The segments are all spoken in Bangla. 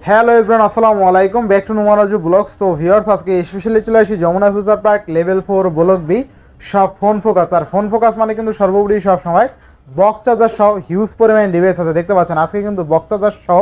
হ্যালো এভরিওয়ান, আসসালামু আলাইকুম, ব্যাক টু নুমারাজু ব্লগস। তো ভিউয়ার্স, আজকে স্পেশালি চলে আসি Jamuna Future Park level 4 block B সব ফোন ফোকাস। আর ফোন ফোকাস মানে কিন্তু সর্বোপরি সব সময় বক্স চার্জার সহ হিউজ পরিমাণ ডিভাইস আছে। দেখতে পাচ্ছেন আজকে কিন্তু বক্স চার্জার সহ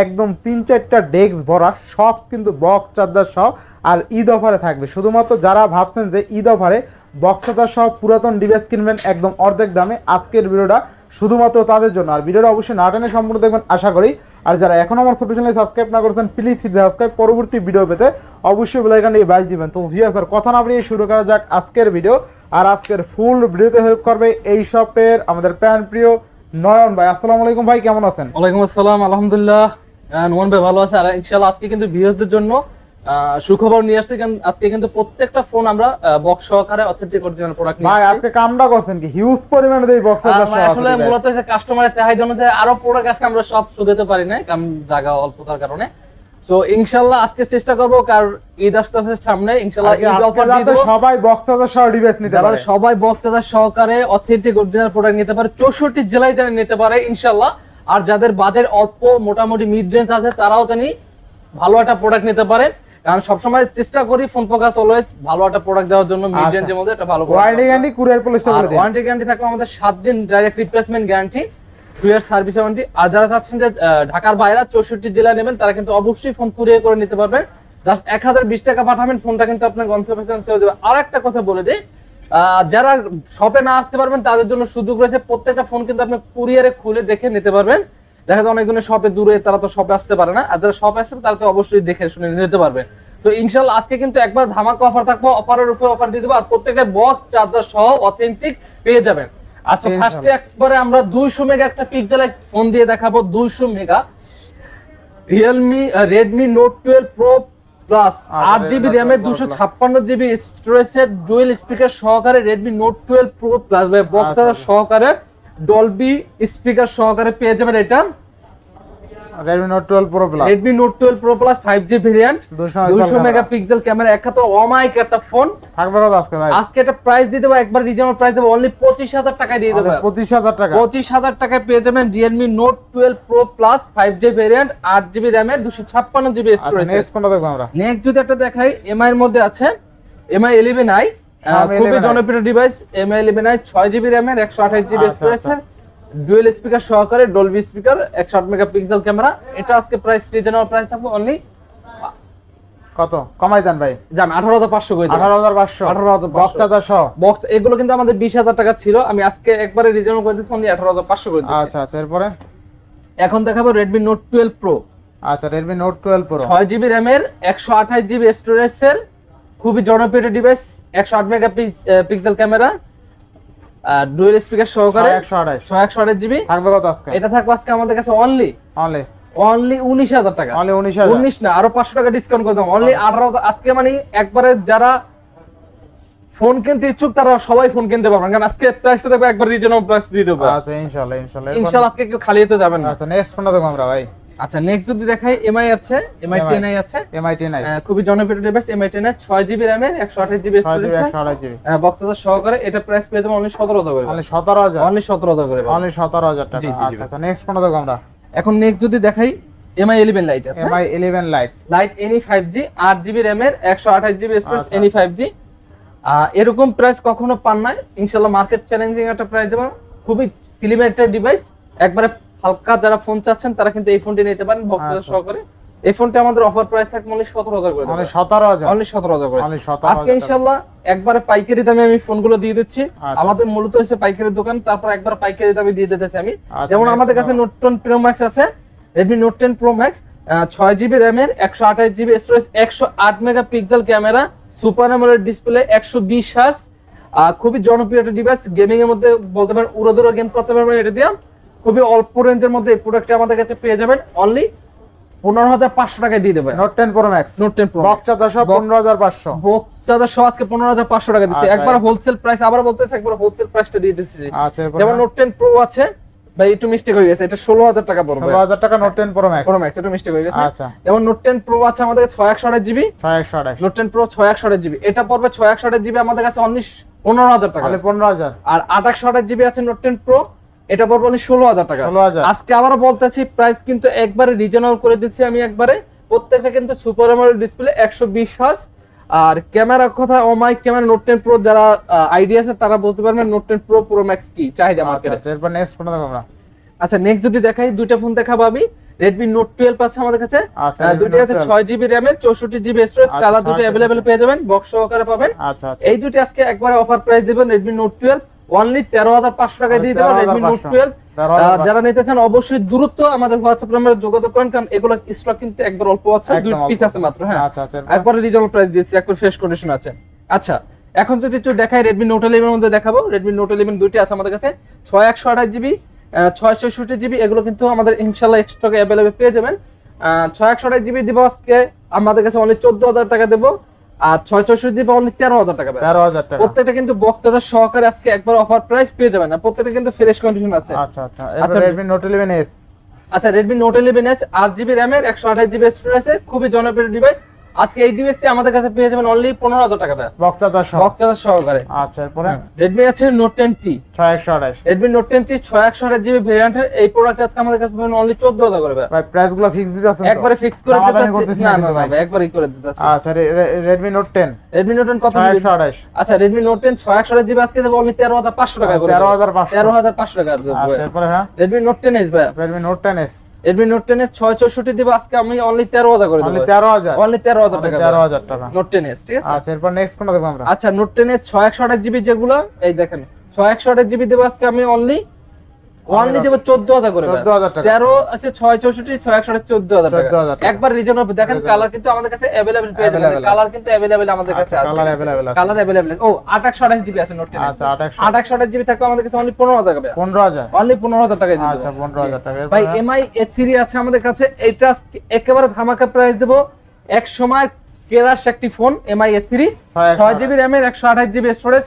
একদম 3-4টা ডেস্ক ভরা সব কিন্তু বক্স চার্জার সহ আর ঈদ অফারে থাকবে। শুধুমাত্র যারা ভাবছেন যে ঈদ অফারে বক্স চার্জার সহ পুরাতন ডিভাইস কিনবেন একদম অর্ধেক দামে, আজকের ভিডিওটা শুধুমাত্র তাদের জন্য। আর ভিডিওটা অবশ্যই না টেনে সম্পূর্ণ দেখবেন আশা করি। আর যারা এখন আমার ছোট চ্যানেলে সাবস্ক্রাইব না করেছেন প্লিজ সাবস্ক্রাইব, পরবর্তী ভিডিও পেতে অবশ্যই বেল আইকনটি বাজ দিবেন। তো ভিউয়ার্স, আর কথা না বাড়িয়ে শুরু করা যাক আজকের ভিডিও। আর আজকের ফুল ভিডিওতে হেল্প করবে এই শপের আমাদের প্যান প্রিয় নয়ন ভাই। আসসালামু আলাইকুম ভাই, কেমন আছেন? ওয়ালাইকুম আসসালাম, আলহামদুলিল্লাহ নয়ন ভাই ভালো আছে। আর ইনশাআল্লাহ আজকে কিন্তু ভিউয়ারদের জন্য সুখবর নিয়ে আসছি। আজকে কিন্তু প্রত্যেকটা ফোন আমরা বক্স সহকারে অথেন্টিক অরিজিনাল প্রোডাক্ট নিয়ে ভাই আজকে কামটা করছেন কি হিউজ পরিমাণে এই বক্স চার্জার আসলে মূলত হচ্ছে কাস্টমারের চাহিদা অনুযায়ী আরো প্রোডাক্ট আছে, আমরা সব শো দিতে পারি না কারণ জায়গা অল্পতার কারণে। সো ইনশাআল্লাহ আজকে চেষ্টা করব, কারণ ঈদ আসতেছে সামনে, ইনশাআল্লাহ ঈদ অফার দিব, সবাই বক্স চার্জার সহ ডিভাইস নিতে পারে, যারা সবাই বক্স চার্জার সহকারে অথেন্টিক অরিজিনাল প্রোডাক্ট নিতে পারে 64 জেলায় জানি নিতে পারে ইনশাআল্লাহ। আর যাদের বাজেট অল্প মোটামুটি মিড রেঞ্জ আছে তারাও জানি ভালো একটা প্রোডাক্ট নিতে পারে, কারণ সবসময় চেষ্টা করি ফোন ফোকাস অলওয়েজ ভালো একটা প্রোডাক্ট দেওয়ার জন্য মিড রেঞ্জের মধ্যে একটা ভালো ওয়ারেন্টি গ্যারান্টি কুরিয়ার পলিসটা বলে দিন। ওয়ারেন্টি গ্যারান্টি থাকবে আমাদের 7 দিন direct replacement guarantee, 2 year service warranty. আর যারা চাচ্ছেন যে ঢাকার বাইরে 64 জেলা নেবেন তারা কিন্তু অবশ্যই ফোন কুরিয়ার করে নিতে পারবেন। জাস্ট 1020 টাকা পাঠাবেন, ফোনটা কিন্তু আপনার গন্তব্যে চলে যাবে। আর একটা কথা বলে দিই, যারা শপে না আসতে পারবেন তাদের জন্য সুযোগ রয়েছে, প্রত্যেকটা ফোন কিন্তু আপনি কুরিয়ারে খুলে দেখে নিতে পারবেন। দেখা যায় অনেকজনের শপে দূরে, তারা তো শপে আসতে পারে না, আর যারা শপে আসবে তারা তো অবশ্যই দেখে শুনে নিতে পারবেন। তো ইনশাআল্লাহ আজকে কিন্তু একবার ধামাকা অফার থাকবে, অফারের উপর অফার দিয়ে দেবো, আর প্রত্যেকটা বক্স চার্জার সহ অথেন্টিক পেয়ে যাবেন। আচ্ছা, ফার্স্টে একবারে আমরা 200 মেগা একটা পিক্সেল ফোন দিয়ে দেখাবো। 200 mega Realme Redmi Note 12 Pro Plus 8GB RAM এর 256GB স্টোরেজের ডুয়াল স্পিকার সহকারে Redmi Note 12 Pro Plus ভাই বক্স চার্জার সহকারে ডলবি স্পিকার সহকারে পেয়ে যাবেন। এটা Redmi Note 12 Pro Plus, Redmi Note 12 Pro Plus 5G ভেরিয়েন্ট, 200 মেগাপিক্সেল ক্যামেরা, একাতো অমাইক একটা ফোন থাকবে। কত আজকে ভাই? আজকে এটা প্রাইস দিয়ে দেব, একবার রিজনেবল প্রাইস দেব, অনলি 25000 টাকায় দিয়ে দেব। 25000 টাকা, 25000 টাকায় পেয়ে যাবেন Realme Note 12 Pro Plus 5G variant, 8GB RAM এর 256GB স্টোরেজ। নেক্সট কোনটা দেখব আমরা? নেক্সট যদি একটা দেখাই, MI এর মধ্যে আছে MI 11i, খুবই জনপ্রিয় device. MI 11i 6GB RAM এর 128GB স্টোরেজ, ডুয়াল স্পিকার সহকারে ডলবি স্পিকার, 108 মেগাপিক্সেল ক্যামেরা। এটা আজকে প্রাইস রিজনেবল প্রাইস থাকবে, অনলি কত কমাই দেন ভাই? জান 18500 করে দেন। 18500 বক্স চার্জার সহ বক্স, এগুলো কিন্তু আমাদের 20000 টাকা ছিল, আমি আজকে একবারে রিজনেবল করে দিচ্ছি, অনলি 18500 করে দিচ্ছি। আচ্ছা আচ্ছা, এরপরে এখন দেখাবো Redmi Note 12 Pro। আচ্ছা, Redmi Note 12 Pro 6GB RAM এর 128GB স্টোরেজের খুবই জনপ্রিয় ডিভাইস, 108 মেগাপিক্সেল ক্যামেরা, আর ডুয়াল স্পিকার সহকারে 128GB থাকবে। কত আজকে? এটা থাকবে আজকে আমাদের কাছে অনলি 19000 টাকা। 19 না, আরো 500 টাকা ডিসকাউন্ট করে দাও, অনলি 18000 আজকে। মানে একবারে যারা ফোন কিনতে ইচ্ছুক তারা সবাই ফোন কিনতে পারবেন, কারণ আজকে প্রাইসটা দেখো একবার রিজনেবল প্রাইস দিয়ে দেব। আচ্ছা, ইনশাআল্লাহ ইনশাআল্লাহ আজকে কেউ খালি হতে যাবেন না। আচ্ছা, নেক্সট কোনটা দেখব আমরা ভাই? আচ্ছা, নেক্সট যদি দেখাই MI আছে, MI 10i আছে, MI 10i খুবই জনপ্রিয় device. MI 10i 6GB RAM এর 128GB storage, 128GB box charger সহকারে। এটা প্রাইস পেয়ে যাবেন অনলি 17000 করে। অনলি 17000 অনলি 17000 করে, অনলি 17000 টাকা। আচ্ছা আচ্ছা, নেক্সট কোনটা দেখব আমরা? এখন নেক্সট যদি দেখাই MI 11 Lite আছে, MI 11 Lite NE 5G 8GB RAM এর 128GB স্টোরেজ, NE 5G। এরকম প্রাইস কখনো পান না ইনশাআল্লাহ, মার্কেট চ্যালেঞ্জিং একটা প্রাইস দেব, খুবই স্লিম একটা ডিভাইস। একবারে হালকা যারা ফোন চাচ্ছেন তারা কিন্তু এই ফোনটি নিতে পারেন বক্স চার্জার সহকারে। এই ফোনটা আমাদের অফার প্রাইস থাকবে অনলি 17000 করে, অনলি 17000, অনলি 17000 করে। অনলি 17000 আজকে ইনশাআল্লাহ একবারে পাইকারি দামে আমি ফোনগুলো দিয়ে দিচ্ছি। আমাদের মূলত হচ্ছে পাইকারি দোকান, তারপর একবার পাইকারি দামে দিয়ে দিতেছি আমি। যেমন আমাদের কাছে Note 10 Pro Max আছে, Redmi Note 10 Pro Max 6GB RAM এর 128GB storage, 108 megapixel camera, super AMOLED display, 120 hertz, খুবই জনপ্রিয় একটা ডিভাইস। গেমিং এর মধ্যে বলতে পারেন উড়োদুরা গেম করতে পারবেন এটা দিয়ে। খুবই অল্প রেঞ্জের মধ্যে এই প্রোডাক্টটা আমাদের কাছে পেয়ে যাবেন, অনলি 15500 টাকায় দিয়ে দেবেন। Note 10 Pro Max, Note 10 Pro box charger সহ 15500, বক্স চার্জার সহ আজকে 15500 টাকা দিচ্ছি। একবার হোলসেল প্রাইস, আবার বলতেছি একবার হোলসেল প্রাইসটা দিয়ে দিচ্ছি। আচ্ছা, যেমন Note 10 Pro আছে ভাই, একটু মিস্টেক হয়ে গেছে, এটা 16000 টাকা পড়বে। 16000 টাকা Note 10 Pro Max, একটু মিস্টেক হয়ে গেছে। আচ্ছা, যেমন Note 10 Pro আছে আমাদের কাছে 6128GB, 6128 Note 10 Pro 6128GB, এটা পড়বে 6128GB আমাদের কাছে অনলি 15000 টাকা, তাহলে 15000। আর 28GB আছে Note 10 Pro, এটা পড়বে অনলি 16,000 টাকা। 16,000 আজকে আবারও বলতেছি প্রাইস কিন্তু একবারে রিজনেবল করে দিচ্ছি আমি একবারে। প্রত্যেকটা কিন্তু সুপার অ্যামোলেড ডিসপ্লে 120 হার্জ। আর ক্যামেরার কথা, ও মাই ক্যামেরা নোট 10 প্রো যারা আইডিয়া আছে তারা বুঝতে পারবেন নোট 10 প্রো প্রো ম্যাক্স কি চাহিদা মার্কেটে। আচ্ছা এরপর নেক্সট কোনটা দেখব আমরা? আচ্ছা নেক্সট যদি দেখাই দুইটা ফোন দেখাবো আমি। Redmi Note 12 আছে আমাদের কাছে। আচ্ছা দুটো আছে 6GB RAM এর 64GB স্টোরেজ, কালার দুটো अवेलेबल পেয়ে যাবেন, বক্স সহকারে পাবেন। আচ্ছা আচ্ছা এই দুটো আজকে একবারে অফার প্রাইস দিবেন Redmi Note 12 অনলি 13,500 টাকায় দিয়ে দেব Redmi Note 12। যারা নিতে চান অবশ্যই দ্রুত আমাদের WhatsApp নাম্বারে যোগাযোগ করেন, কারণ এগুলো স্টক কিন্তু একবার অল্প আছে, দুই পিস আছে মাত্র। হ্যাঁ আচ্ছা আচ্ছা একবারে রিজনেবল প্রাইস দিয়েছি, একবার ফ্রেশ কন্ডিশন আছে। আচ্ছা এখন যদি একটু দেখাই Redmi Note 11 এর মধ্যে দেখাবো। Redmi Note 11 দুইটা আছে আমাদের কাছে, 6128GB 664GB, এগুলো কিন্তু আমাদের ইনশাআল্লাহ স্টকে अवेलेबल পেয়ে যাবেন। 6128GB দিব আজকে আমাদের কাছে অনলি 14,000 টাকা দেব, আর 664 দিব অনলি 13,000 টাকা। 13,000 টাকা প্রত্যেকটা কিন্তু বক্স চার্জার সহকারে আজকে একবার অফার প্রাইস পেয়ে যাবেন, আর প্রত্যেকটা কিন্তু ফ্রেশ কন্ডিশন আছে। আচ্ছা আচ্ছা এরপর Redmi Note 11s। আচ্ছা Redmi Note 11s 8GB RAM এর 128GB স্টোরেজ আছে, খুবই জনপ্রিয় ডিভাইস। আজকে এই ডিভাইসটি আমাদের কাছে পেয়ে যাবেন অনলি 15,000 টাকা বক্স চার্জার সহ, বক্স চার্জার সহকারে। আচ্ছা এরপরে Redmi আছে Note 10T 6128। Redmi Note 10T 6128GB ভেরিয়েন্টের এই প্রোডাক্ট আজকে আমাদের কাছে পাবেন অনলি 14,000 করে। ভাই প্রাইস গুলো ফিক্স দিতে আছেন তো? একবারে ফিক্স করে দামাদামি দিতেছি। করতেছি না না না ভাই, ভাই একবারই করে দিতেছি। আচ্ছা Redmi Note 10 Redmi Note 10 কত? 6128। আচ্ছা Redmi Note 10 6128GB আজকে দেব অনলি 13,500 টাকা করে। 13,500 টাকা দেব। আচ্ছা এরপর হ্যাঁ Redmi Note 10s ভাই, Redmi Note 10s Redmi Note 10 এর 664 দিব আজকে আমি অনলি 13,000 করে দেব। অনলি 13,000 অনলি 13,000 টাকা। 13,000 টাকা Note 10s ঠিক আছে। আচ্ছা এরপর নেক্সট কোনটা দেখব আমরা? আচ্ছা Note 10 এর 6128GB যেগুলো এই দেখেন 6128GB দেব আজকে আমি অনলি দেব 14,000 করে। 14,000 টাকা 13 আছে 664 628 14,000 টাকা। 14,000 টাকা। একবার রিজনেবল দেখেন, কালার কিন্তু আমাদের কাছে अवेलेबल পেয়ে যাবেন। কালার কিন্তু अवेलेबल আমাদের কাছে আছে, কালার अवेलेबल আছে। Colour available. ও 2828GB আছে Note 10 আচ্ছা 2828GB থাকবে আমাদের কাছে অনলি 15,000 টাকা। 15,000 অনলি 15,000 টাকায় দিয়ে দেব। আচ্ছা 15,000 টাকা। ভাই MI A3 আছে আমাদের কাছে, এটা একেবারে ধামাকা প্রাইস দেব। এক সময় কেরাস একটি phone MI A3 6GB RAM এর 128GB স্টোরেজ,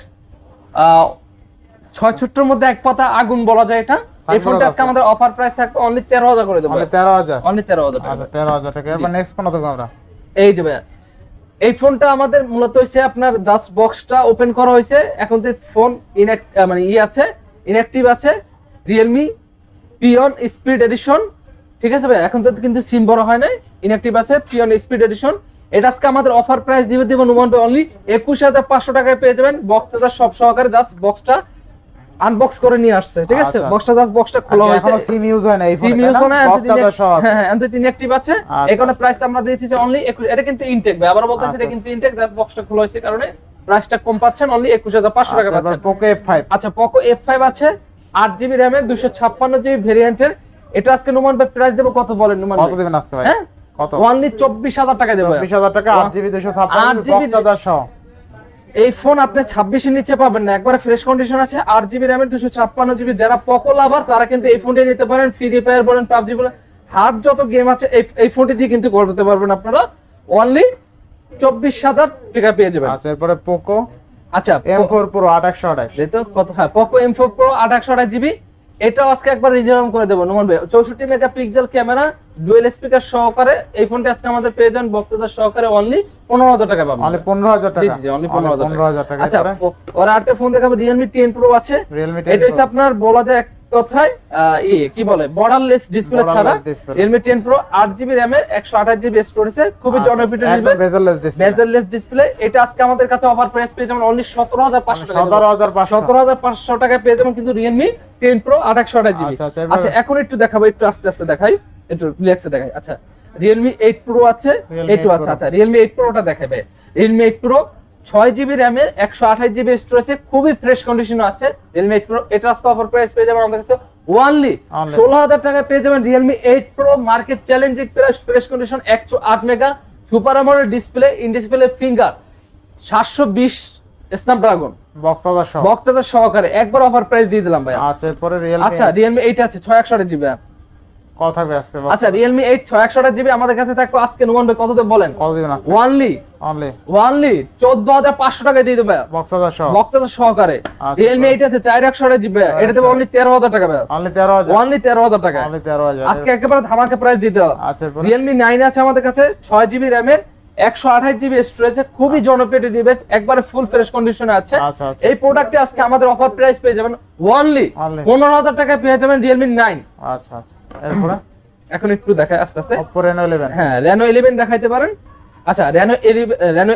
6 এর মধ্যে এক পাতা আগুন বলা যায় এটা। এই ফোনটা আজকে আমাদের অফার প্রাইস থাকবে অনলি 13,000 করে দেব। অনলি 13,000 অনলি 13,000 টাকা। আচ্ছা 13,000 টাকা। এরপর নেক্সট কোনটা দেখব আমরা? এই যে ভাই এই ফোনটা আমাদের মূলত হইছে আপনার জাস্ট বক্সটা ওপেন করা হইছে, এখন তো ফোন মানে আছে ইনঅ্যাক্টিভ আছে। Realme Pion Speed Edition ঠিক আছে ভাই, এখন তো কিন্তু সিম বড় হয় না, ইনঅ্যাক্টিভ আছে Pion Speed Edition। এটা আজকে আমাদের অফার প্রাইস দিব নুমান ভাই অনলি 21,500 টাকায় পেয়ে যাবেন, বক্স চার্জার সব সহকারে। জাস্ট বক্সটা আনবক্স করে নিয়ে আসছে ঠিক আছে। বক্সটা জাস্ট বক্সটা খোলা হয়েছে, এখনো সিম ইউজ হয় না এই ফোনে, সিম ইউজ হয় না, বক্স চার্জার সহ আছে। হ্যাঁ হ্যাঁ এন্ড ইনঅ্যাক্টিভ আছে। এখানে প্রাইস আমরা দিয়েছি যে অনলি এটা কিন্তু ইনটেক ভাই, আবার বলতেছি এটা কিন্তু ইনটেক, জাস্ট বক্সটা খোলা হয়েছে কারণে প্রাইসটা কম পাচ্ছেন, অনলি 21,500 টাকা পাচ্ছেন। Poco F5 আচ্ছা Poco F5 আছে 8GB RAM এর 256GB ভেরিয়েন্টের। এটা আজকে নুমান ভাই প্রাইস দেব কত বলেন নুমান ভাই? কত দিবেন আজকে ভাই? হ্যাঁ কত? অনলি 24,000 টাকা দেব। 24,000 টাকা 8GB 256 বক্স চার্জার সহ। এই ফোন আপনি 26 এর নিচে পাবেন না, একবারে ফ্রেশ কন্ডিশন আছে। 8GB RAM এর 256GB, যারা Poco লাভার তারা কিন্তু এই ফোনটা নিতে পারেন। ফ্রি ফায়ার বলেন, PUBG বলেন, হার্ড যত গেম আছে এই ফোনটি দিয়ে কিন্তু করতে পারবেন আপনারা। অনলি 24,000 টাকা পেয়ে যাবেন। আচ্ছা এরপরে Poco আচ্ছা M4 Pro 828 এই তো কত? হ্যাঁ Poco M4 Pro 828GB, এটাও আজকে একবার রিজার্ভ করে দেব নুমান ভাই। 64 মেগাপিক্সেল ক্যামেরা, ডুয়াল স্পিকার সহকারে এই ফোনটা আজকে আমাদের পেয়ে যান বক্স চার্জার সহকারে অনলি 15,000 টাকা পাবেন। অনলি 15,000 টাকা। জি জি অনলি 15,000 টাকা। আচ্ছা এরপরে ওর আরেকটা ফোন দেখাবো Realme 10 Pro আছে। Realme 10 এটা হচ্ছে আপনার বলা যায় এক কথায় কি বলে বর্ডারলেস ডিসপ্লে ছাড়া Realme 10 Pro 8GB RAM এর 128GB স্টোরেজে, খুবই জনপ্রিয় device, bezel-less display. Bezel-less display. এটা আজকে আমাদের কাছে অফার প্রাইস পেয়ে যাবেন অনলি 17,500 টাকা। 17,500 টাকায় পেয়ে যাবেন কিন্তু Realme 10 Pro 828GB। আচ্ছা এখন একটু দেখাবো, একটু আস্তে আস্তে দেখাই, একটু রিল্যাক্সে দেখাই। আচ্ছা Realme 8 Pro আছে, 8 আছে। আচ্ছা Realme 8 Proটা দেখাবে। Realme 8 Pro 6GB RAM এর 128GB স্টোরেজে, খুবই ফ্রেশ কন্ডিশনে আছে Realme 8 Pro। এটা আজকে অফার প্রাইস পেয়ে যাবেন আমাদের কাছে অনলি 16,000 টাকায় পেয়ে যাবেন Realme 8 Pro, market challenging price, fresh condition, 108 mega super AMOLED display, in display finger, 720 Snapdragon box charger সহকারে একবার অফার প্রাইস দিয়ে দিলাম ভাই। আচ্ছা এরপরে Realme আচ্ছা Realme 8 আছে 6128GB। কত থাকবে আজকে? আচ্ছা Realme 8 6128GB আমাদের কাছে থাকবে আজকে নুমান ভাই কত দেব বলেন? কত দিবেন আজকে? অনলি 14,500 টাকা দিয়ে দেবে বক্স চার্জার সহ, বক্স চার্জার সহকারে। Realme 8 আছে 4128GB, এটা দেব অনলি 13,000 টাকা ভাই। অনলি 13,000 অনলি 13,000 টাকা। অনলি 13,000 আজকে একেবারে ধামাকা প্রাইস দিয়ে দাও। আচ্ছা Realme 9 আছে আমাদের কাছে 6GB RAM এর 128 জিবি স্টোরেজে খুবই জনপ্রিয় ডিভাইস, একবারে ফুল ফ্রেশ কন্ডিশনে আছে। আচ্ছা আচ্ছা এই প্রোডাক্টটি আজকে আমাদের অফার প্রাইস পেয়ে যাবেন অনলি 15,000 টাকায় পেয়ে যাবেন Realme 9। আচ্ছা আচ্ছা এরপরে এখন একটু দেখাই আস্তে আস্তে। Oppo Reno 11 হ্যাঁ Reno 11 দেখাইতে পারেন। আচ্ছা Reno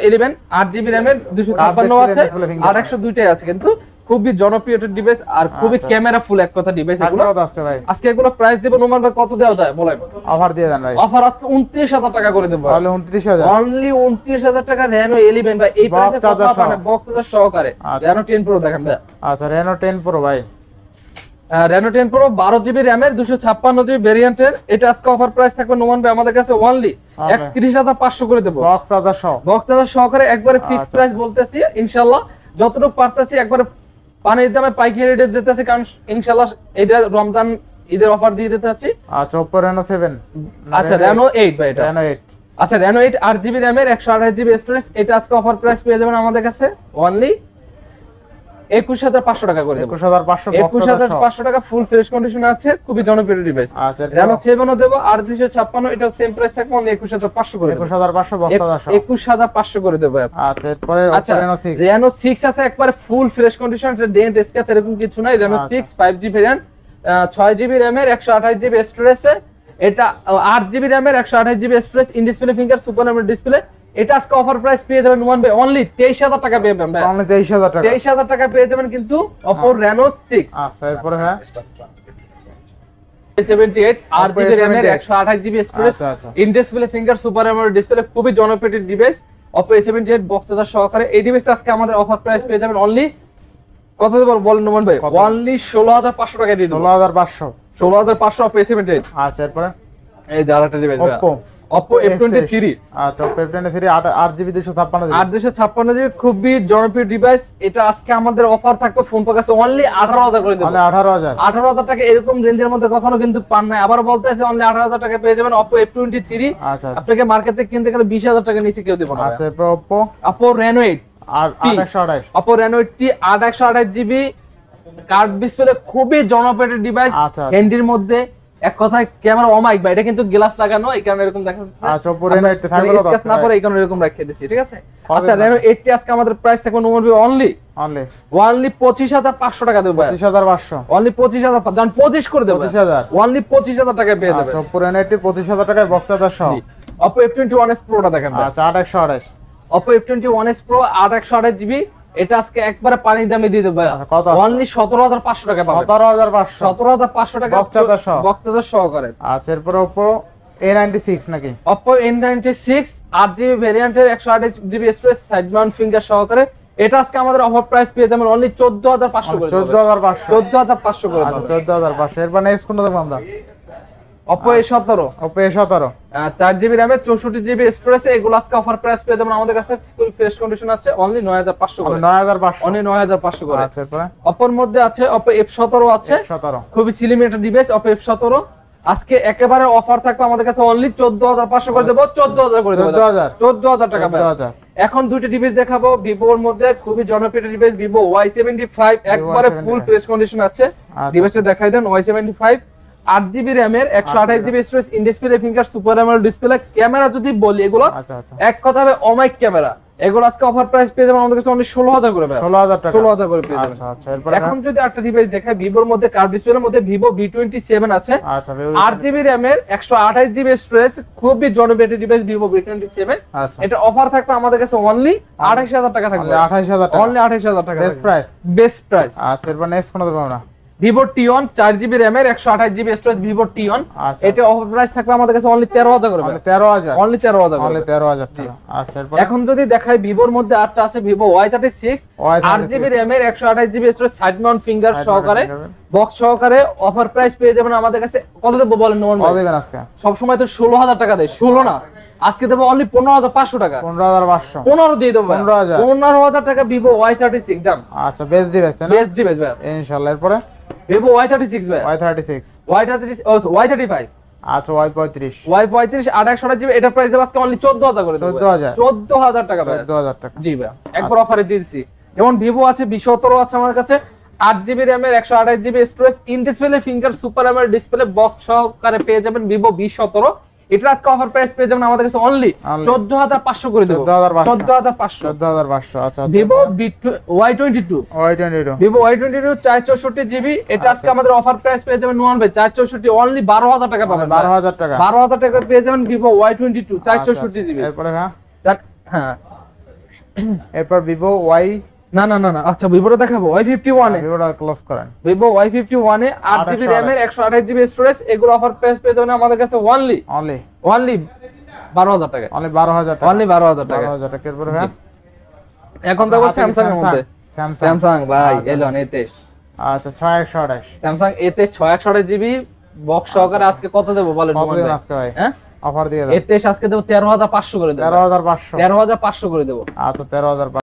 11 8GB RAM এর 256 আছে আর 102 টাই আছে, কিন্তু খুবই জনপ্রিয় একটা ডিভাইস আর খুবই ক্যামেরা ফুল এক কথা ডিভাইস এগুলো। আজকে ভাই আজকে এগুলো প্রাইস দেব নোমান ভাই কত দেওয়া যায় বলেন? অফার দিয়ে দেন ভাই। অফার আজকে 29,000 টাকা করে দেব। তাহলে 29,000 অনলি 29,000 টাকা Reno 11 ভাই, এই প্রাইসে কত পাবেন? বক্স চার্জার সহকারে Reno 10 Pro দেখেন ভাই। আচ্ছা Reno 10 Pro ভাই, Reno 10 Pro 12GB RAM এর 256GB ভেরিয়েন্টের, এটা আজকে অফার প্রাইস থাকবে নোমান ভাই আমাদের কাছে অনলি 31,500 করে দেব। বক্স চার্জার সহ, বক্স চার্জার সহকারে একবারে ফিক্সড প্রাইস বলতেছি ইনশাআল্লাহ, যতটুকু পারতেছি একবারে পানির দামে পাইকারি রেট দিতেছি, কারণ ইনশাআল্লাহ এটা রমজান ঈদের অফার দিয়ে দিতেছি। আচ্ছা Oppo Reno 7, আচ্ছা Reno 8 ভাই এটা। Reno 8 আচ্ছা Reno 8 8GB RAM এর 128GB স্টোরেজ, এটা আজকে অফার প্রাইস পেয়ে যাবেন আমাদের কাছে অনলি 21,500 টাকা করে দেব। 21,500 টাকা ফুল ফ্রেশ কন্ডিশনে আছে, খুবই জনপ্রিয় ডিভাইস। আচ্ছা Reno 7 ও দেব আর 256, এটা সেম প্রাইস থাকবে অনলি 21,500 করে দেব। 21,500 বক্স চার্জার সহ 21,500 করে দেব। আচ্ছা এরপরে আচ্ছা Oppo Reno 6, Reno 6 আছে একবারে ফুল ফ্রেশ কন্ডিশন, এটা ডেন্ট স্ক্র্যাচ এরকম কিছু নাই। Reno 6 5G variant 6GB RAM এর 128GB স্টোরেজ, এটা 8GB RAM এর 128GB storage, in display finger super AMOLED display, এটা আজকে অফার প্রাইস পেয়ে যাবেন ওয়ান বাই অনলি 23,000 টাকা পেয়ে যাবেন ভাই। অনলি 23,000 টাকা, 23,000 টাকা পেয়ে যাবেন কিন্তু Oppo Reno 6। আচ্ছা এরপরে হ্যাঁ 78 8GB RAM এর 128GB storage, in display finger super AMOLED display, খুবই জনপ্রিয় device Oppo A78 box charger সহকারে। এই ডিভাইসটা আজকে আমাদের অফার প্রাইস পেয়ে যাবেন অনলি কত দেব বলেন নোমান ভাই? অনলি 16,500 টাকা দিয়ে দেব। 16,500 16,500 Oppo A78। আচ্ছা এরপরে এই যে আরেকটা ডিভাইস ভাই Oppo F23। আচ্ছা Oppo F23 8GB 256GB 256GB খুবই জনপ্রিয় ডিভাইস, এটা আজকে আমাদের অফার থাকবে ফোন কাছে অনলি 18,000 করে দেব। তাহলে 18,000 টাকা এরকম রেঞ্জের মধ্যে কখনো কিন্তু পান নাই, আবার বলতেছে অনলি 18,000 টাকা পেয়ে যাবেন Oppo F23। আচ্ছা আপনাকে মার্কেটে কিনতে গেলে 20,000 টাকা নিচে কেউ দেব না। আচ্ছা এরপর Oppo Reno 8 828 Oppo Reno 8 828GB curve display, খুবই জনপ্রিয় ডিভাইস হ্যান্ডির মধ্যে, এক কথায় ক্যামেরা অমাইক ভাই, এটা কিন্তু গ্লাস লাগানো, এই কারণে এরকম দেখা যাচ্ছে। আচ্ছা Oppo Reno 8 থাকবে স্কেচ না পরে এই কারণে এরকম রাখিয়ে দিয়েছি, ঠিক আছে। আচ্ছা Reno 8 আজকে আমাদের প্রাইস থাকবে অনলি 25,500 টাকা দেব ভাই। 25,500 অনলি 25,000 জান 25 করে দেব। 25,000 অনলি 25,000 টাকা পেয়ে যাবেন। আচ্ছা Oppo Reno 8 25,000 টাকায় বক্স চার্জার সহ। Oppo F21s Pro টা দেখেন ভাই। আচ্ছা 8128 Oppo F21s Pro 828GB, এটা আজকে একবারে পানির দামে দিয়ে দেব ভাই। কত? অনলি 17,500 টাকা পাবেন। 17,500 17,500 টাকা বক্স চার্জার সহ। বক্স চার্জার সহকারে। আচ্ছা এরপর Oppo A96 নাকি? Oppo A96 8GB ভেরিয়েন্টের 128GB storage, side Mount finger সহকারে, এটা আজকে আমাদের অফার প্রাইস পেয়ে যাবেন অনলি 14,500 করে। 14,500 14,500 করে আচ্ছা 14,500 এরপর নেক্সট কোনটা দেখব আমরা? Oppo A17 Oppo A17 4GB RAM এর 64GB স্টোরেজ, এগুলো আজকে অফার প্রাইস পেয়ে যাবেন আমাদের কাছে ফুল ফ্রেশ কন্ডিশন আছে অনলি 9,500 করে। 9,500 অনলি 9,500 করে। আচ্ছা এরপর Oppo এর মধ্যে আছে Oppo F17 আছে, 17 খুবই স্লিম একটা ডিভাইস Oppo F17, আজকে একেবারে অফার থাকবে আমাদের কাছে অনলি 14,500 করে দেব। 14,000 করে দেব। 14,000 টাকা ভাই। এখন দুইটা ডিভাইস দেখাবো ভিভোর মধ্যে, খুবই জনপ্রিয় ডিভাইস Vivo Y75, একবারে ফুল ফ্রেশ কন্ডিশন আছে। ডিভাইসটা দেখাই দেন Y75 8GB RAM এর 128GB storage, in display finger super AMOLED display, camera যদি বলি এগুলো এক কথাবে অমাইক ক্যামেরা, এগুলো আজকে অফার প্রাইস পেয়ে যাবেন আমাদের কাছে অনলি 16,000 করে ভাই। 16,000 টাকা 16,000 করে পেয়ে যাবেন। আচ্ছা আচ্ছা এরপর এখন যদি একটা ডিভাইস দেখাই ভিভোর মধ্যে, কার্ভ ডিসপ্লের মধ্যে Vivo V27 আছে। আচ্ছা 8GB RAM এর 128GB স্টোরেজ, খুবই জনপ্রিয় ডিভাইস Vivo V27। আচ্ছা এটা অফার থাকবে আমাদের কাছে অনলি 28,000 টাকা থাকবে। 28,000 টাকা অনলি 28,000 টাকা বেস্ট প্রাইস। Best price. আচ্ছা এরপর নেক্সট কোনটা দেখব আমরা? Vivo Tion 4GB RAM এর 128GB স্টোরেজ Vivo Tion, এটা অফার প্রাইস থাকবে আমাদের কাছে অনলি 13,000 করে। 13,000 অনলি 13,000 অনলি 13,000 টাকা। আচ্ছা এরপর এখন যদি দেখাই ভিভোর মধ্যে আরটা আছে Vivo Y36 8GB RAM এর 128GB storage, side Mount finger সহকারে, বক্স সহকারে, অফার প্রাইস পেয়ে যাবেন আমাদের কাছে কত দেব বলেন নোমান ভাই? কত দিবেন আজকে? সব সময় তো 16,000 টাকা দেয়, 16 না, আজকে দেব অনলি 15,500 টাকা। 15,500 15 দিয়ে দেব ভাই। 15,000 15,000 টাকা Vivo Y36 দাম। আচ্ছা বেস্ট ডিভাইস তাই না? বেস্ট ডিভাইস ভাই ইনশাআল্লাহ। এরপর Vivo Y36 ভাই। Y36 Y35 আচ্ছা Y35 Y35 828GB, এটার প্রাইস দেব আজকে অনলি 14,000 করে দেব। 14,000 টাকা ভাই। 14,000 টাকা জি ভাই, একবার অফারে দিয়েছি। যেমন Vivo আছে V17 আছে আমাদের কাছে, 8GB RAM এর 128GB storage, in display finger super AMOLED display, box সহকারে পেয়ে যাবেন Vivo V17। এটা আজকে অফার প্রাইস পেয়ে যাবেন আমাদের কাছে অনলি 14500 করে দেব। 14500 14500। আচ্ছা আচ্ছা। Vivo Y22 Vivo Y22 464 GB, এটা আজকে আমাদের অফার প্রাইস পেয়ে যাবেন নোমান ভাই 464 অনলি 12000 টাকা পাবেন। 12000 টাকা, 12000 টাকা পেয়ে যাবেন Vivo Y22 464 জিবি। এরপরে হ্যাঁ হ্যাঁ এরপর Vivo Y না না না না আচ্ছা ভিভোটা দেখাবো Y51 এ। ভিভোটা ক্লোজ করেন। Vivo Y51 এ 8GB RAM এর 128GB স্টোরেজ, এগুলো অফার প্রাইস পেয়ে যাবেন আমাদের কাছে অনলি 12000 টাকা। অনলি 12000 টাকা, অনলি 12000 টাকা। 12000 টাকা। এরপরে হ্যাঁ এখন দেখো স্যামসাং এর মধ্যে স্যামসাং ভাই এলন A23। আচ্ছা 6128 স্যামসাং A23 6128GB বক্স সহকারে আজকে কত দেব বলেন কত নোমান দিন ভাই? আজকে ভাই হ্যাঁ অফার দিয়ে দাও। A23 আজকে দেব 13500 করে দেব। 13500 13500 করে দেব। আচ্ছা 13500